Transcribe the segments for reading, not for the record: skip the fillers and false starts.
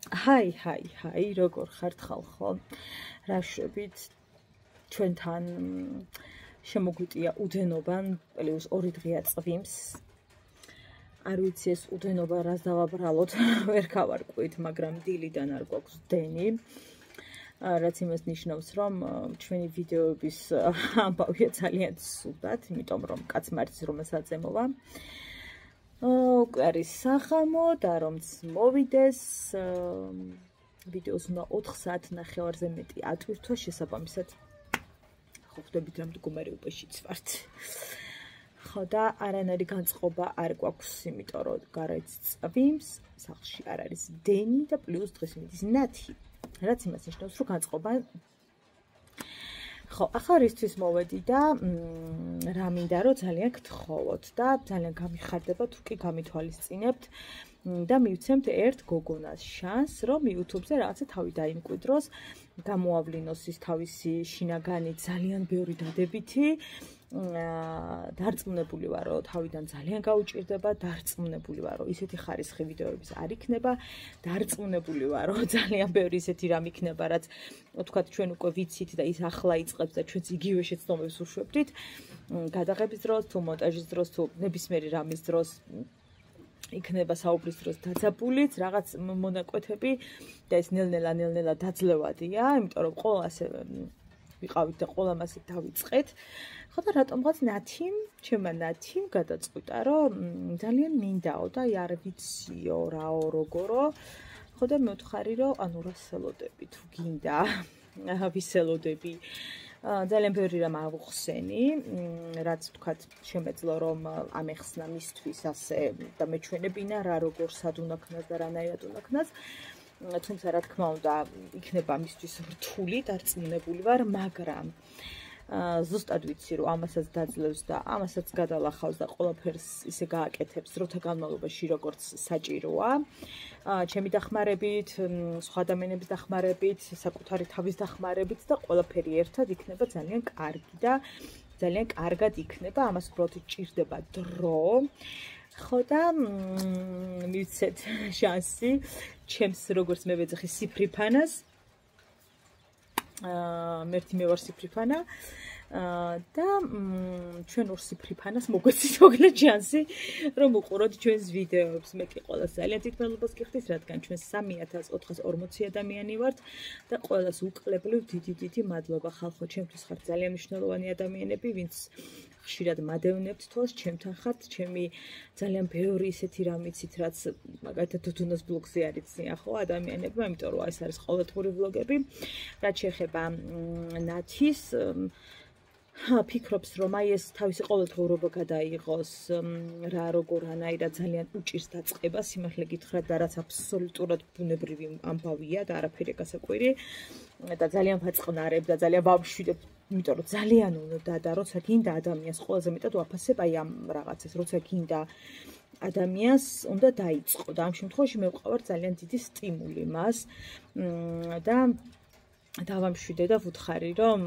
Hi, როგორ ხართ ხალხო? რა შვებით? ჩვენთან შემოგვიტია უდენობა, პლუს 2 დღეა წვიმს. არ ვიცი ეს უდენობა რას დავაბრალოთ, ვერ გავარკვით, მაგრამ დილიდან არ გვაქვს დენი. რაც იმას ნიშნავს, რომ ჩვენი ვიდეოების ამბავია ძალიან სუდად, იმიტომ რომ კაცმარცის რომელსაც ემოვა. უკვე არის სახამო და რომც მოვიდეს ვიდეოს უნდა 4 საათნახევარზე მეტი ატვირთვა შესაბამისად ხო ხვდებით რომ მდგომარეობაშიც ვართ. ხო და არანაირი განწყობა არ გვაქვს, იმიტომ რომ გარეთ წვიმს, სახლში არ არის დენი და პლუს დღეს მიდის ნათი. რაც იმას ნიშნავს, რომ განწყობა ხო, ახლა რისთვის მოვედი და რა მინდა რომ ძალიან გთხოვოთ და ძალიან გამიხარდება თუ კი გამithვალისწინებთ და მივცემთ ერთ გოგონას შანსს, რომ YouTube-ზე რაღაცა თავი დაიმკვიდროს, გამოავლინოს ის თავისი შინაგანი ძალიან ბევრი დადებითი. დარწმუნებული ვარ, რომ თავიდან ძალიან გაუჭირდება, დარწმუნებული ვარ, რომ ისეთი ხარისხი ვიდეოების არ იქნება, დარწმუნებული ვარ, რომ ძალიან ბევრი ისეთი რამ იქნება, რაც თქვათ ჩვენ უკვე ვიცით და ის ახლა იწყებს და ჩვენც იგივე შეცდომებს უშვებდით. გადაღების დროს, თუ მონტაჟის დროს, თუ ნებისმიერი რამის დროს იქნება საუბრის დროს დაძაბულიც, რაღაც მონაკვეთები და ეს ნელ-ნელა დაძლევადია, იმიტომ რომ ყველა ასე ვიყავით და ყველა მასე დავიწყეთ. ხო და რატომღაც ნათიმ, ჩემმა ნათიმ გადაწყვიტა, რომ ძალიან მინდაო და არ ვიციო რაო როგორო. ხო და მევთხარი, რომ ანუ რა სელოდები თუ გინდა, ვისელოდები. ძალიან ბევრი რამ ავუხსენი, რაც თქვათ შემეძლო რომ ამეხსნა მისთვის ასე და მეჩვენებინა რა როგორ სად უნდა ქნას და რანაირად უნდა ქნას. თუმცა რა თქმა უნდა იქნება მისთვის რთული, დარწმუნებული ვარ, მაგრამ ზუსტად ვიცი რომ ამასაც დაძლევს და ამასაც გადალახავს და ყველაფერს ისე გააკეთებს დროთა განმავლობაში როგორც საჭიროა. ჩემი დახმარებით, სხვა ადამიანების დახმარებით, საკუთარი თავის დახმარებით და ყველაფერი ერთად იქნება ძალიან კარგი და ძალიან კარგად იქნება. ამას უბრალოდ ჭირდება დრო. ხო და მივცეთ შანსი ჩემს როგორც მე ვეძახი სიფრიფანას. მერტი მე ვარ სიფრიფანა და ჩვენ ორ სიფრიფანას მოგვეცით მოგლეთ შანსი რომ უყუროთ ჩვენს ვიდეოებს. მე კი ყველას ძალიან დიდ მადლობას გიხდით, რადგან ჩვენ 3440 ადამიანი ვართ და ყველას უკლებლივ დიდი მადლობა ხალხო, ჩემთვის ხართ ძალიან მნიშვნელოვანი ადამიანები, ვინც ხშირად მადევნებთ თავს, ჩემთან ხართ, ჩემი ძალიან ბევრი ისეთი რამ იცით, რაც მაგალითად თუთუნოს ბლოგზე არ იციან ხო ადამიანებმა, იმიტომ რომ ეს არის ყოველდღიური ვლოგები. რაც შეეხება ნათის ფიქრობს რომ აი ეს თავისი ყოველდღიურობა გადაიღოს რა როგორ რანაირად ძალიან უჭირს დაწყება სიმართლე გითხრათ და რაც აბსოლუტურად ბუნებრივი ამბავია და არაფერი გასაკვირი და ძალიან ვაწყნარებ და ძალიან ვამშვიდებ, იმიტომ რომ ძალიან უნდა და როცა გინდა ადამიანს ყველაზე მეტად ვაფასებ აი ამ რაღაცას, როცა გინდა ადამიანს უნდა დაიწყო და ამ შემთხვევაში მე ვყავარ ძალიან დიდი სტიმული მას და დავამშვიდე და ვუთხარი რომ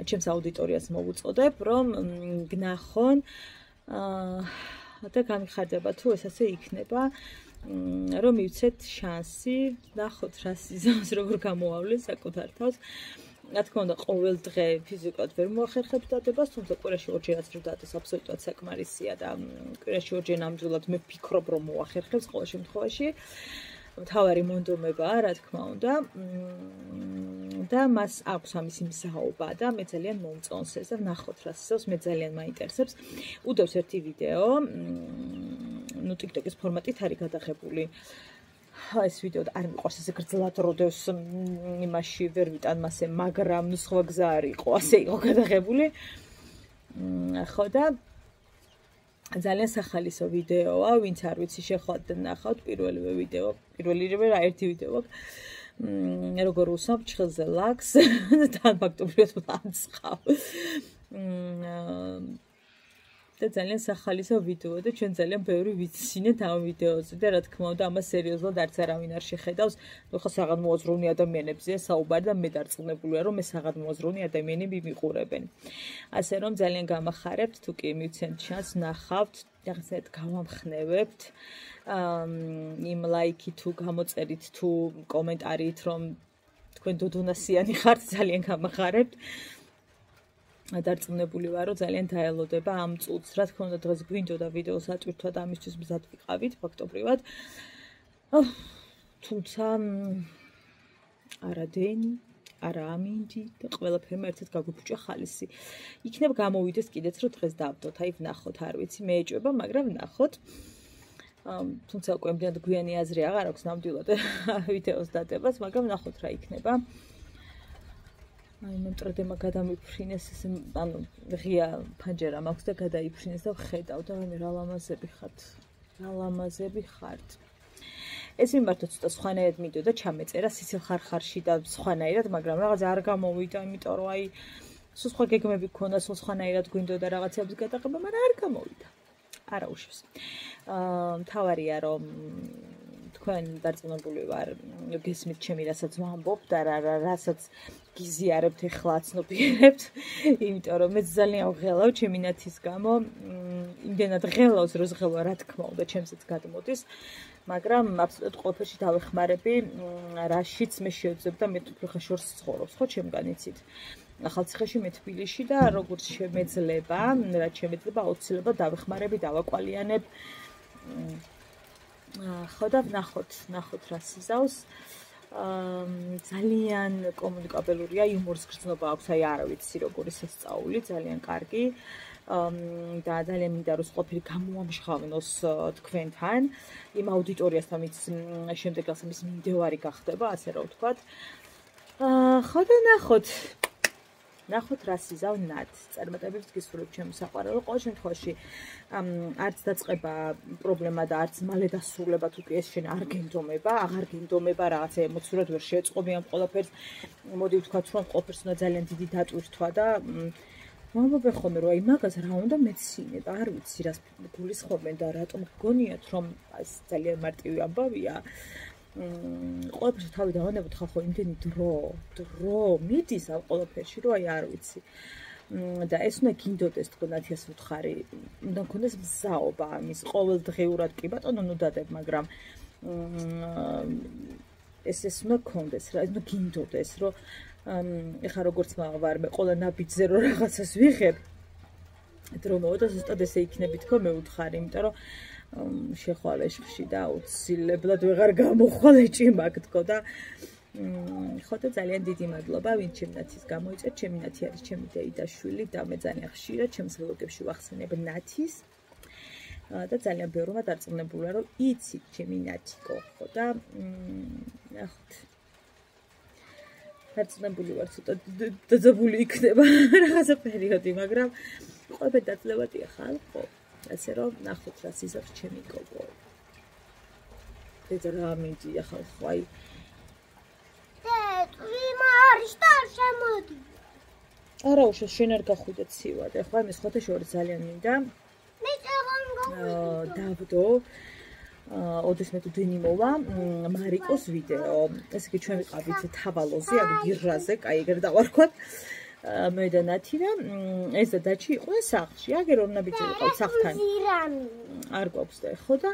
ჩემს აუდიტორიას მოვუწოდებ რომ გნახონ და გამიხარდება თუ ეს ასე იქნება რომ მივცეთ შანსი ნახოთ რა სიზამს როგორ გამოავლენ საკუთარ თავს. რა თქმა უნდა ყოველ დღე ფიზიკურად ვერ მოახერხებს დადებას, თუმცა კვირაში ორჯერაც რო დადეს აბსოლუტურად საკმარისია და კვირაში ორჯერ ნამდვილად მე ვფიქრობ რომ მოახერხებს ყოველ შემთხვევაში. მთავარი მონდომებაა, რა თქმა უნდა. და მას აქვს ამის იმსაობა და მე ძალიან მომწონს ეს და ნახოთ რა სიზავს, მე ძალიან მაინტერესებს. უდევს ერთი ვიდეო, ნუ TikTok-ის ფორმატით არის გადაღებული. ეს ვიდეო არ მიყვარს ესე გრძლად როდევს იმაში ვერ ვიტან მასე, მაგრამ ნუ სხვა გზა არ იყო, ასე იყო გადაღებული. ხო და ძალიან სახალისო ვიდეოა, ვინც არ ვიცი შეხვდეთ და ნახავთ პირველივე ვიდეო, პირველივე რა ერთი ვიდეო აქვს. როგორ უსვამთ ჩხილზე ლაქს და ფაქტობრივად მანცხავ. და ძალიან სახალისო ვიდეო და ჩვენ ძალიან ბევრი ვიცინეთ ამ ვიდეოზე და რა თქმა უნდა ამას სერიოზულად არც არავინ არ შეხედავს. ნუ ხო საღამოაზროვნე ადამიანებზეა საუბარი და მე დარწმუნებული ვარ რომ მე საღამოაზროვნე ადამიანები მიყურებენ. ასე რომ ძალიან გამახარებთ თუ კი მივცემთ შანსს ნახავთ, რაღაცნაირად გავამხნევებთ. იმ ლაიქი თუ გამოწერით თუ კომენტარით რომ თქვენ დოდონასიანი ხართ ძალიან გამახარებთ. დარწმუნებული ვარ რომ ძალიან დაელოდება ამ წუთს. რა თქმა უნდა დღეს გვინდოდა ვიდეოს ატვირთვა და ამისთვის მზად ვიყავით ფაქტობრივად. თუმცა არა დენი, არა ამინდი და ყველაფერმა ერთად გაგვიფუჭა ხალისი. იქნებ გამოვიდეს კიდეც რომ დღეს დავდოთ, აი ვნახოთ, არ ვიცი, მე ეჭვება, მაგრამ ვნახოთ. თუმცა უკვე იმდენად გვიანი აზრი აღარ აქვს ნამდვილად ვიდეოს დადებას, მაგრამ ვნახოთ რა იქნება. აი მომტრედება გადამიფრინეს ეს ანუ ღია ფანჯარა მაქვს და გადაიფრინეს და ვხედავ და მე რა ლამაზები ხართ. რა ლამაზები ხართ. ეს მიმართო ცოტა სხვანაირად მიდოდა ჩამეწერა სიცილხარხარში და სხვანაირად, მაგრამ რაღაც არ გამოვიდა, იმიტომ რომ აი სულ სხვა გეგმები გქონდა, სულ სხვანაირად გვინდოდა რაღაცების გადაღება, მაგრამ არ გამოვიდა. არა უშავს. მთავარია რომ თქვენ დარწმუნებული ვარ, გესმით ჩემი რასაც ვამბობ და რასაც გიზიარებთ ეხლა აცნობიერებთ, იმიტომ რომ მე ძალიან ვღელავ ჩემი ნათის გამო, იმდენად ღელავს, რომ ღელვა რა თქმა უნდა ჩემსაც გადმოდის, მაგრამ აბსოლუტურად ყველაფერში დავეხმარები, რაშიც მე შევძებ და მე უფრო ხაშორს ცხოვრობს, ხო ჩემგან იცით. ახალციხეში მე თბილისში და როგორც შემეძლება, რაც შემეძლება აუცილებლად დავეხმარები, დავაკვალიანებ. ხო და ნახოთ რა სიზავს. ძალიან კომუნიკაბელურია, იუმორის გრძნობა აქვს, აი არა ვიცი როგორი სასწაული, ძალიან კარგი. და ძალიან მინდა რომ ყოფილი გამოამშღავნოს თქვენთან, იმ აუდიტორიასთან, ვინც შემდეგ გასამის მიმდევარი გახდება, ასე რომ ვთქვათ. ხო და ნახოთ რა სიზავ ნად. წარმატებებს გისურვებ ჩემი საყვარელო. ყოველ შემთხვევაში არც დაწყება პრობლემა და არც მალე დასრულება თუ კი ეს შენ არ გენდომება, აღარ გენდომება, რაღაცა ემოციურად ვერ შეეწყობი ამ ყველაფერს. მოდი ვთქვათ რომ ყველაფერს უნდა ძალიან დიდი დატვირთვა და მომბობენ ხოლმე რომ აი მაგას რა უნდა მეცინება, არ ვიცი რას გულისხმობენ და რატომ გგონიათ რომ ეს ძალიან მარტივი ამბავია. ყველაფერს თავი დავანებოთ ხალხო იმდენი დრო მიდის ამ ყველაფერში რომ აი არ ვიცი და ეს უნდა გინდოდეს თქვენ ათიას უთხარი უნდა გქონდეს მზაობა ამის ყოველდღიურად კი ბატონო ნუ დადებ მაგრამ ეს უნდა გქონდეს რა უნდა გინდოდეს რომ ეხა როგორც ვარ მე ყველა ნაბიჯზე რომ რაღაცას ვიღებ დრო მოვიდა ზუსტად ესე იქნები თქო მე უთხარი იმიტომ რომ შეხვალ ეშხში და აუცილებლად ვეღარ გამოხვალ ეჭიმაკ თქო და ხო და ძალიან დიდი მადლობა ვინ ჩემ ნათის გამოიწერ ჩემი ნათი არის ჩემი დეიდაშვილი და მე ძალიან ხშირად ჩემს ვლოგებში ვახსენებ ნათის და ძალიან ბევრმა დარწმუნებული ვარ რომ იცით ჩემი ნათიკო ხო და ნახოთ დარწმუნებული ვარ ცოტა დაძაბული იქნება რაღაცა პერიოდი მაგრამ ყველაფერი დაძლებადია ხალხო ასე რომ ნახოთ რა სიზავს ჩემი გოგო. ეს რა მიდი ახლა ხაი. ვიმა არის და შემოდი. არა უშავს შენ არ გახვიდე ცივად. ახლა მე სხვათა შორის ძალიან მინდა. მე წაღან გავიდე. დავდო. ოდეს მე თუ დენი მოვა მარიკოს ვიდეო. ესე იგი ჩვენ ვიყავით თავალოზე, ანუ გირრაზე, კაი ეგრე დავარქვათ. მე და ნათი და ეს და დაჩი იყო სახლში. აგერ ორ ნაბიჯი ვიყავ სახლთან. არ გვაქვს და ხო და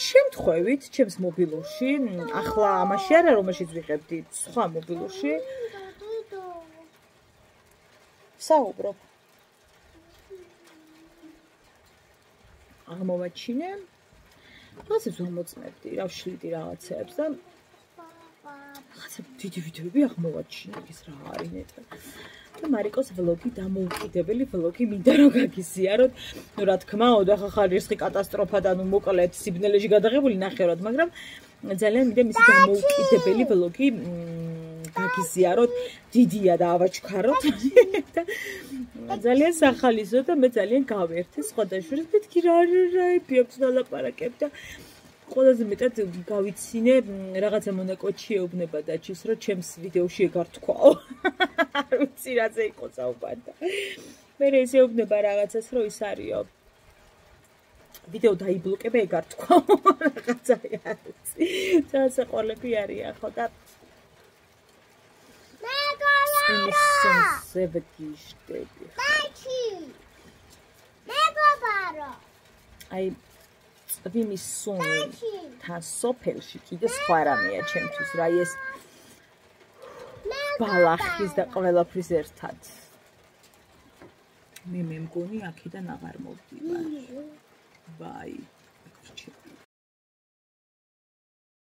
შემთხვევით ჩემს მობილურში, ახლა ამაში არა რომელშიც ვიღებდი, სხვა მობილურში. საუბრობ. აღმოვაჩინე. რაღაცებს ვამოწმებდი, რა ვშლიდი რაღაცებს და ხაცა დიდი ვიდეოები აღმოვაჩინე, ის რა არის ნეტა. და მარიკოს ვლოგი დამოუკიდებელი ვლოგი მინდა რომ გაგიზიაროთ. ნუ რა თქმა უნდა, ხა რისკი კატასტროფა და ნუ მოკლედ სიბნელეში გადაღებული ნახევრად, მაგრამ ძალიან მინდა მისი დამოუკიდებელი ვლოგი გაგიზიაროთ, დიდია და ავაჩქაროთ. და ძალიან სახალისო და მე ძალიან გავერთე სხვადასხვა მეთქი რა აქვს დალაპარაკებ და ყველაზე მეტად გავიცინე რაღაცა მონაკოჩი ეუბნება დაჩის რომ ჩემს ვიდეოში ეგ არ თქვაო. არ ვიცი რაზე იყო საუბარი. მე ესეუბნება რაღაცას, რომ ის არისო. ვიდეო დაიბლოკება ეგ არ თქვა. რაღაცა არის. წასაყოლები არიან ხო და ზევდიშტები. აი წვიმის სუნი თან სოფელში კიდე სხვა რამეა ჩემთვის რა ეს ბალახის და ყველაფრის ერთად მე მგონი აქედან აღარ მოვდივარ ბაი